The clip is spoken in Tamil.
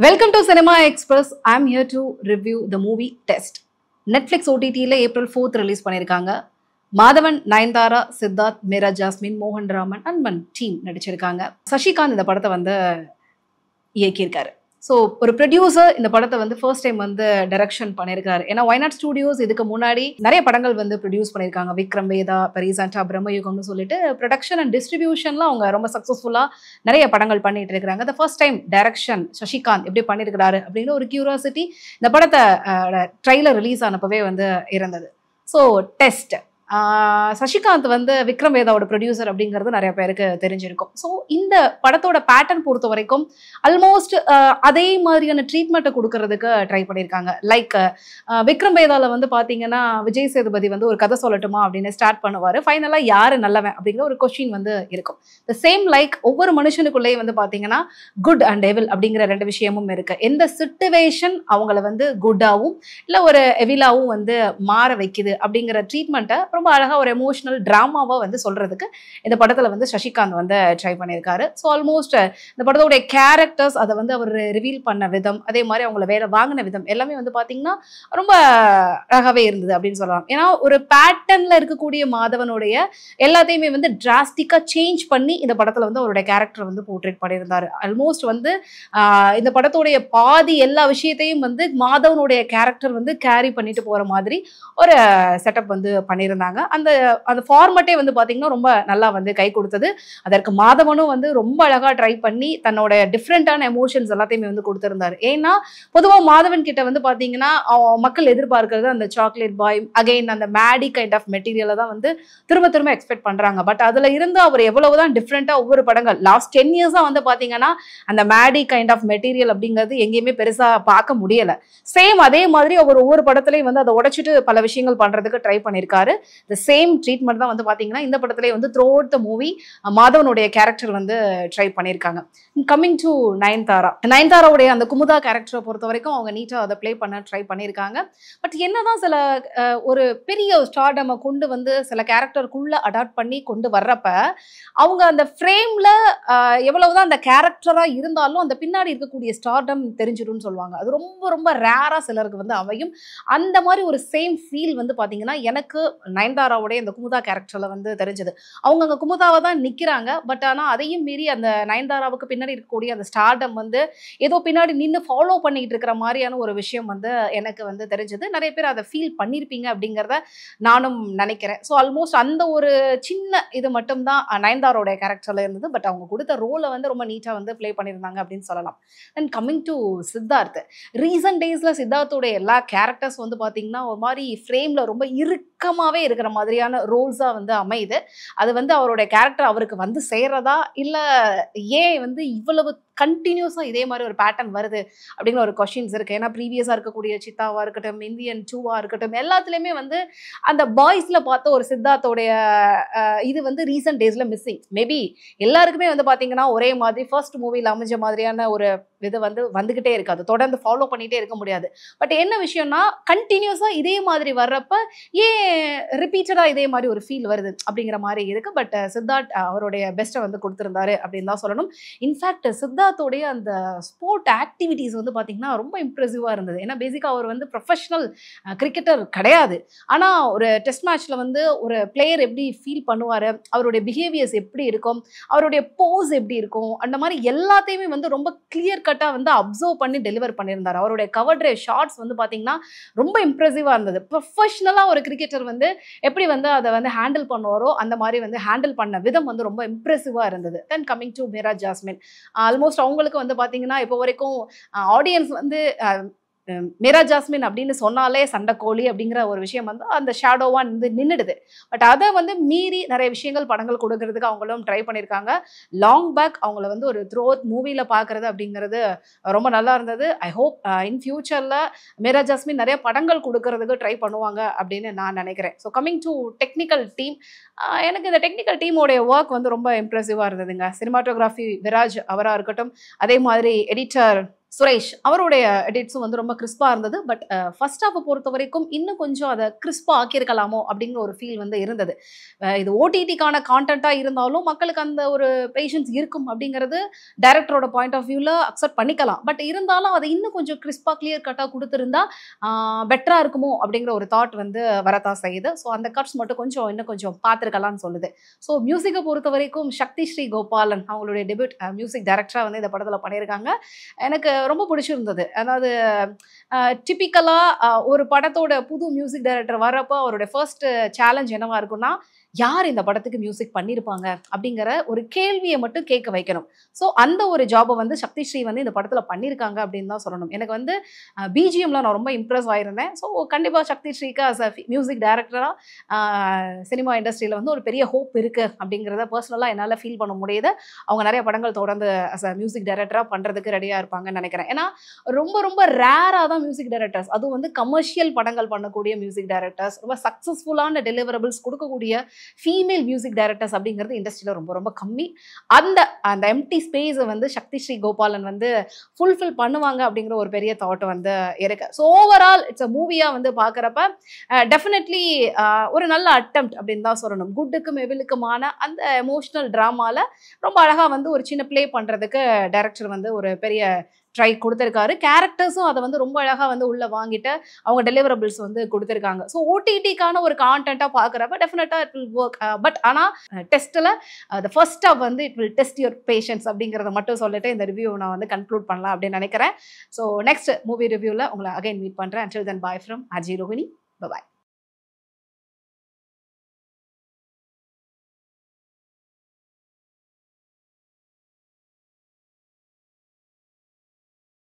Welcome to Cinema Express. I'm here to review the movie Test. Netflix OTT-ல April 4th release பண்ணியிருக்காங்க. மாதவன், நயன்தாரா, சித்தார்த், மீரா ஜாஸ்மின், மோகன் ராமன் அண்ட் டீம் நடிச்சிருக்காங்க. சசிகாந்த் இந்த படத்தை வந்து இயக்கியிருக்காரு. ஸோ ஒரு ப்ரொடியூசர் இந்த படத்தை வந்து ஃபர்ஸ்ட் டைம் வந்து டைரக்ஷன் பண்ணியிருக்காரு. ஏன்னா ஒய்நாட் ஸ்டூடியோஸ் இதுக்கு முன்னாடி நிறைய படங்கள் வந்து ப்ரொடியூஸ் பண்ணியிருக்காங்க. விக்ரம் வேதா, ரீசெண்டாக பிரம்மயுகம்னு சொல்லிட்டு ப்ரொடக்ஷன் அண்ட் டிஸ்ட்ரிபியூஷன்லாம் அவங்க ரொம்ப சக்ஸஸ்ஃபுல்லாக நிறைய படங்கள் பண்ணிட்டு இருக்கிறாங்க. இந்த ஃபர்ஸ்ட் டைம் டைரக்ஷன் சசிகாந்த் எப்படி பண்ணியிருக்கிறாரு அப்படிங்கிற ஒரு கியூரியாசிட்டி இந்த படத்தை ட்ரைலர் ரிலீஸ் ஆனப்பவே வந்து இருந்தது. ஸோ டெஸ்ட் சசிகாந்த் வந்து விக்ரம் வேதாவோட ப்ரொடியூசர் அப்படிங்கிறது நிறைய பேருக்கு தெரிஞ்சிருக்கும். ஸோ இந்த படத்தோட பேட்டர்ன் பொறுத்த வரைக்கும் ஆல்மோஸ்ட் அதே மாதிரியான ட்ரீட்மெண்ட்டை கொடுக்கறதுக்கு ட்ரை பண்ணியிருக்காங்க. லைக் விக்ரம் வேதாவில் வந்து பார்த்தீங்கன்னா விஜய் சேதுபதி வந்து ஒரு கதை சொல்லட்டுமா அப்படின்னு ஸ்டார்ட் பண்ணுவார். ஃபைனலாக யார் நல்லவன் அப்படிங்கிற ஒரு கொஸ்டின் வந்து இருக்கும். த சேம் லைக் ஒவ்வொரு மனுஷனுக்குள்ளேயும் வந்து பார்த்தீங்கன்னா குட் அண்ட் எவில் அப்படிங்கிற ரெண்டு விஷயமும் இருக்கு. எந்த சிச்சுவேஷன் அவங்கள வந்து குட்டாகவும் இல்லை ஒரு எவிலாவும் வந்து மாற வைக்குது அப்படிங்கிற ட்ரீட்மெண்ட்டை ரொம்ப அழகா ஒரு எமோஷனல் டிராமாவா வந்து சொல்றதுக்கு இந்த படத்துல வந்து சசிகாந்த் வந்து ட்ரை பண்ணியிருக்காரு. ஸோ ஆல்மோஸ்ட் இந்த படத்தோடைய கேரக்டர்ஸ் அதை வந்து அவர் ரிவீல் பண்ண விதம், அதே மாதிரி அவங்கள வேலை வாங்கின விதம் எல்லாமே வந்து பாத்தீங்கன்னா ரொம்ப அழகாவே இருந்தது அப்படின்னு சொல்லலாம். ஏன்னா ஒரு பேட்டர்ன்ல இருக்கக்கூடிய மாதவனுடைய எல்லாத்தையுமே வந்து டிராஸ்டிக்கா சேஞ்ச் பண்ணி இந்த படத்துல வந்து அவருடைய கேரக்டர் வந்து போர்ட்ரேட் பண்ணியிருந்தாரு. ஆல்மோஸ்ட் வந்து இந்த படத்தோடைய பாதி எல்லா விஷயத்தையும் வந்து மாதவனுடைய கேரக்டர் வந்து கேரி பண்ணிட்டு போற மாதிரி ஒரு செட்டப் வந்து பண்ணியிருந்தாங்க. அந்த ஃபார்மட்டே வந்து பாத்தீங்கன்னா ரொம்ப நல்லா வந்து கை கொடுத்தது. அதற்கு மாதவனும் வந்து ரொம்ப அழகா ட்ரை பண்ணி தன்னோட டிஃப்ரெண்டான எமோஷன்ஸ் எல்லாத்தையுமே வந்து கொடுத்திருந்தாரு. ஏன்னா பொதுவா மாதவன் கிட்ட வந்து பாத்தீங்கன்னா மக்கள் எதிர்பார்க்கிறது அந்த சாக்லேட் பாய் அகைன் அந்த மேடி கைண்ட் ஆஃப் மெட்டீரியலை தான் வந்து திரும்ப திரும்ப எக்ஸ்பெக்ட் பண்றாங்க. பட் அதுல இருந்து அவர் எவ்வளவுதான் டிஃப்ரெண்டா ஒவ்வொரு படங்கள் லாஸ்ட் 10 இயர்ஸா வந்து பாத்தீங்கன்னா அந்த மேடி கைண்ட் ஆஃப் மெட்டீரியல் அப்படிங்கிறது எங்கேயுமே பெருசா பார்க்க முடியல. சேம் அதே மாதிரி அவர் ஒவ்வொரு படத்துலயும் வந்து அதை உடைச்சிட்டு பல விஷயங்கள் பண்றதுக்கு ட்ரை பண்ணியிருக்காரு. the same treatment தான் வந்து பாத்தீங்கன்னா இந்த படத்திலேயே வந்து throughout the movie மாதவனுடைய கேரக்டர் வந்து ட்ரை பண்ணியிருக்காங்க. கம்மிங் டு நயன்தாராவுடைய அந்த குமுதா கேரக்டரை பொறுத்த வரைக்கும் அவங்க நீட்டா அதை பிளே பண்ண ட்ரை பண்ணியிருக்காங்க. பட் என்னதான் சில ஒரு பெரிய ஸ்டார்டமை கொண்டு வந்து சில கேரக்டருக்குள்ள அடாப்ட் பண்ணி கொண்டு வர்றப்ப அவங்க அந்த ஃப்ரேம்ல எவ்வளவுதான் அந்த கேரக்டரா இருந்தாலும் அந்த பின்னாடி இருக்கக்கூடிய ஸ்டார்டம் தெரிஞ்சிடும்னு சொல்லுவாங்க. அது ரொம்ப ரொம்ப ரேரா சிலருக்கு வந்து அமையும். அந்த மாதிரி ஒரு சேம் ஃபீல் வந்து பாத்தீங்கன்னா எனக்கு நயன்தாராவுடைய இந்த குமுதா கேரக்டர்ல வந்து தெரிஞ்சது. அவங்க அங்க குமுதாவை தான் நிக்கிறாங்க. பட் ஆனா அதையும் மீறி அந்த நயன்தாராவுக்கு பின்னாடி இருக்கக்கூடிய அந்த ஸ்டார்டம் வந்து ஏதோ பின்னாடி நின்று ஃபாலோ பண்ணிட்டு இருக்கிற மாதிரியான ஒரு விஷயம் வந்து எனக்கு வந்து தெரிஞ்சது. நிறைய பேர் அதை ஃபீல் பண்ணியிருப்பீங்க அப்படிங்கிறத நானும் நினைக்கிறேன். ஸோ ஆல்மோஸ்ட் அந்த ஒரு சின்ன இது மட்டும் தான் நயன்தாராவுடைய கேரக்டர்ல இருந்தது. பட் அவங்க கொடுத்த ரோலை வந்து ரொம்ப நீட்டா வந்து பிளே பண்ணியிருந்தாங்க அப்படின்னு சொல்லலாம். And coming to Siddharth, recent டேஸ்ல சித்தார்த்தோடைய எல்லா கேரக்டர்ஸ் வந்து பாத்தீங்கன்னா ஒரு மாதிரி ஃப்ரேம்ல ரொம்ப இறுக்கமாவே இருக்கிற மாதிரியான ரோல்ஸா வந்து அமையுது. அது வந்து அவருடைய கேரக்டர் அவருக்கு வந்து சேர்றதா இல்ல ஏன் வந்து இவ்வளவு கண்டினியூஸா இதே மாதிரி ஒரு பேட்டர்ன் வருது அப்படிங்கிற ஒரு கொஸ்டின்ஸ் இருக்கு. ஏன்னா ப்ரீவியஸா இருக்கக்கூடிய சித்தாவா இருக்கட்டும், இந்தியன் 2வா இருக்கட்டும், எல்லாத்துலயுமே வந்து அந்த பாய்ஸ்ல பார்த்த ஒரு சித்தார்த்தோடைய இது வந்து ரீசன்ட் டேஸ்ல மிஸ்ஸிங். மேபி எல்லாருக்குமே வந்து பாத்தீங்கன்னா ஒரே மாதிரி ஃபர்ஸ்ட் மூவில அமைஞ்ச மாதிரியான ஒரு இது வந்து வந்துகிட்டே இருக்காது, தொடர்ந்து ஃபாலோ பண்ணிட்டே இருக்க முடியாது. பட் என்ன விஷயம்னா கண்டினியூஸா இதே மாதிரி வர்றப்ப ஏன் ரிப்பீட்டடா இதே மாதிரி ஒரு ஃபீல் வருது அப்படிங்கிற மாதிரி இருக்கு. பட் சித்தார்த் அவருடைய பெஸ்ட்டை வந்து கொடுத்திருந்தாரு அப்படின்னு தான் சொல்லணும். இன்ஃபேக்ட் சித்தார்த்தோடைய அந்த ஸ்போர்ட் ஆக்டிவிட்டிஸ் வந்து பாத்தீங்கன்னா ரொம்ப இம்ப்ரெசிவா இருந்தது. ஏன்னா பேசிக்கா அவர் வந்து ப்ரொஃபஷனல் கிரிக்கெட்டர் கிடையாது. ஆனா ஒரு டெஸ்ட் மேட்ச்ல வந்து ஒரு பிளேயர் எப்படி ஃபீல் பண்ணுவாரு, அவருடைய பிஹேவியர்ஸ் எப்படி இருக்கும், அவருடைய போஸ் எப்படி இருக்கும், அந்த மாதிரி எல்லாத்தையுமே வந்து ரொம்ப கிளியர் கட்டா வந்து அப்சர்வ் பண்ணி டெலிவர் பண்ணியிருந்தாரு. அவருடைய கவர் டிரைவ் ஷாட்ஸ் வந்து பாத்தீங்கன்னா ரொம்ப இம்ப்ரெசிவா இருந்தது. ப்ரொஃபஷனலா ஒரு கிரிக்கெட்டர் வந்து எப்படி வந்து அதை வந்து ஹேண்டில் பண்ணுவாரோ அந்த மாதிரி வந்து ஹேண்டில் பண்ண விதம் வந்து ரொம்ப இம்ப்ரெசிவா இருந்தது. Then coming to Meera jasmine, almost அவங்களுக்கு வந்து பாத்தீங்கன்னா இப்போ வரைக்கும் ஆடியன்ஸ் வந்து மீரா ஜாஸ்மின் அப்படின்னு சொன்னாலே சண்டைக்கோழி அப்படிங்கிற ஒரு விஷயம் வந்து அந்த ஷேடோவா வந்து நின்றுடுது. பட் அதை வந்து மீறி நிறைய விஷயங்கள் படங்கள் கொடுக்கறதுக்கு அவங்களும் ட்ரை பண்ணியிருக்காங்க. லாங் பேக் அவங்கள வந்து ஒரு த்ரோத் மூவில பார்க்கறது அப்படிங்கிறது ரொம்ப நல்லா இருந்தது. ஐ ஹோப் இன் ஃபியூச்சர்ல மீரா ஜாஸ்மின் நிறைய படங்கள் கொடுக்கறதுக்கு ட்ரை பண்ணுவாங்க அப்படின்னு நான் நினைக்கிறேன். So coming to technical team, எனக்கு இந்த டெக்னிக்கல் டீமோடைய ஒர்க் வந்து ரொம்ப இம்ப்ரெசிவா இருந்ததுங்க. சினிமாட்டோகிராஃபி விராஜ் அவராக இருக்கட்டும், அதே மாதிரி எடிட்டர் சுரேஷ் அவருடைய எடிட்ஸும் வந்து ரொம்ப கிறிஸ்பா இருந்தது. பட் ஃபர்ஸ்ட் ஹாஃப் பொறுத்த வரைக்கும் இன்னும் கொஞ்சம் அதை கிறிஸ்பா ஆக்கியிருக்கலாமோ அப்படிங்கிற ஒரு ஃபீல் வந்து இருந்தது. இது ஓடிடிக்கான கான்டென்ட்டா இருந்தாலும் மக்களுக்கு அந்த ஒரு பேஷன்ஸ் இருக்கும் அப்படிங்கிறது டைரக்டரோட பாயிண்ட் ஆஃப் வியூல அக்செப்ட் பண்ணிக்கலாம். பட் இருந்தாலும் அதை இன்னும் கொஞ்சம் கிறிஸ்பா கிளியர் கட்டா கொடுத்திருந்தா பெட்டரா இருக்குமோ அப்படிங்கிற ஒரு தாட் வந்து வரத்தான் செய்யுது. ஸோ அந்த கட்ஸ் மட்டும் கொஞ்சம் இன்னும் கொஞ்சம் பார்த்துருக்கலாம்னு சொல்லுது. ஸோ மியூசிக்கை பொறுத்த வரைக்கும் சக்தி ஸ்ரீ கோபாலன் அவங்களுடைய டெபியூட் மியூசிக் டைரக்டரா வந்து இந்த படத்துல பண்ணியிருக்காங்க. எனக்கு ரொம்ப பிடிச்சிருந்தது. அதாவது டிபிக்கலா ஒரு படத்தோட புது மியூசிக் டைரக்டர் வரப்போ அவருடைய ஃபர்ஸ்ட் சேலஞ்ச் என்னவா இருக்கும்னா, யார் இந்த படத்துக்கு மியூசிக் பண்ணியிருப்பாங்க அப்படிங்கிற ஒரு கேள்வியை மட்டும் கேட்க வைக்கணும். ஸோ அந்த ஒரு ஜாபை வந்து சக்தி ஸ்ரீ வந்து இந்த படத்தில் பண்ணியிருக்காங்க அப்படின்னு தான் சொல்லணும். எனக்கு வந்து பிஜிஎம்ல நான் ரொம்ப இம்ப்ரெஸ் ஆயிருந்தேன். ஸோ கண்டிப்பாக சக்தி ஸ்ரீக்கு அஸ் அ மியூசிக் டைரக்டராக சினிமா இண்டஸ்ட்ரியில் வந்து ஒரு பெரிய ஹோப் இருக்கு அப்படிங்கிறத பர்சனலாக என்னால் ஃபீல் பண்ண முடியுது. அவங்க நிறைய படங்கள் தொடர்ந்து அஸ் அ மியூசிக் டைரக்டராக பண்ணுறதுக்கு ரெடியாக இருப்பாங்கன்னு நினைக்கிறேன். ஏன்னா ரொம்ப ரொம்ப ரேராக தான் மியூசிக் டைரக்டர்ஸ், அதுவும் வந்து கமர்ஷியல் படங்கள் பண்ணக்கூடிய மியூசிக் டைரக்டர்ஸ், ரொம்ப சக்ஸஸ்ஃபுல்லான டெலிவரபிள்ஸ் கொடுக்கக்கூடிய ஃபீமேல் மியூசிக் டைரக்டர்ஸ் அப்படிங்கிறது இண்டஸ்ட்ரியில் ரொம்ப ரொம்ப கம்மி. அந்த அந்த எம்டி ஸ்பேஸை வந்து சக்தி ஸ்ரீ கோபாலன் வந்து ஃபுல்ஃபில் பண்ணுவாங்க அப்படிங்கிற ஒரு பெரிய தாட் வந்து இருக்கு. ஸோ ஓவரால் இட்ஸ் அ மூவியாக வந்து பார்க்குறப்ப டெஃபினெட்லி ஒரு நல்ல அட்டெம்ப்ட் அப்படின்னு தான் சொல்லணும். குட்டுக்கும் எவிலுக்குமான அந்த எமோஷனல் ட்ராமாவில் ரொம்ப அழகாக வந்து ஒரு சின்ன ப்ளே பண்ணுறதுக்கு டைரக்டர் வந்து ஒரு பெரிய ட்ரை கொடுத்துருக்காரு. கேரக்டர்ஸும் அதை வந்து ரொம்ப அழகாக வந்து உள்ளே வாங்கிட்டு அவங்க டெலிவரபிள்ஸ் வந்து கொடுத்துருக்காங்க. ஸோ ஓடிடிக்கான ஒரு கான்டென்ட்டாக பார்க்குறப்ப டெஃபினட்டாக இட் வில் ஒர்க். பட் ஆனால் டெஸ்ட்டில் த ஃபர்ஸ்ட் ஆஃப் வந்து it will test your patience அப்படிங்கிறத மட்டும் சொல்லிட்டு இந்த ரிவ்யூ நான் வந்து கன்க்ளூட் பண்ணலாம் அப்படின்னு நினைக்கிறேன். ஸோ நெக்ஸ்ட் மூவி ரிவ்யூவில் உங்களை அகைன் மீட் பண்ணுறேன். Until then bye from Ajay Rohini. Bye.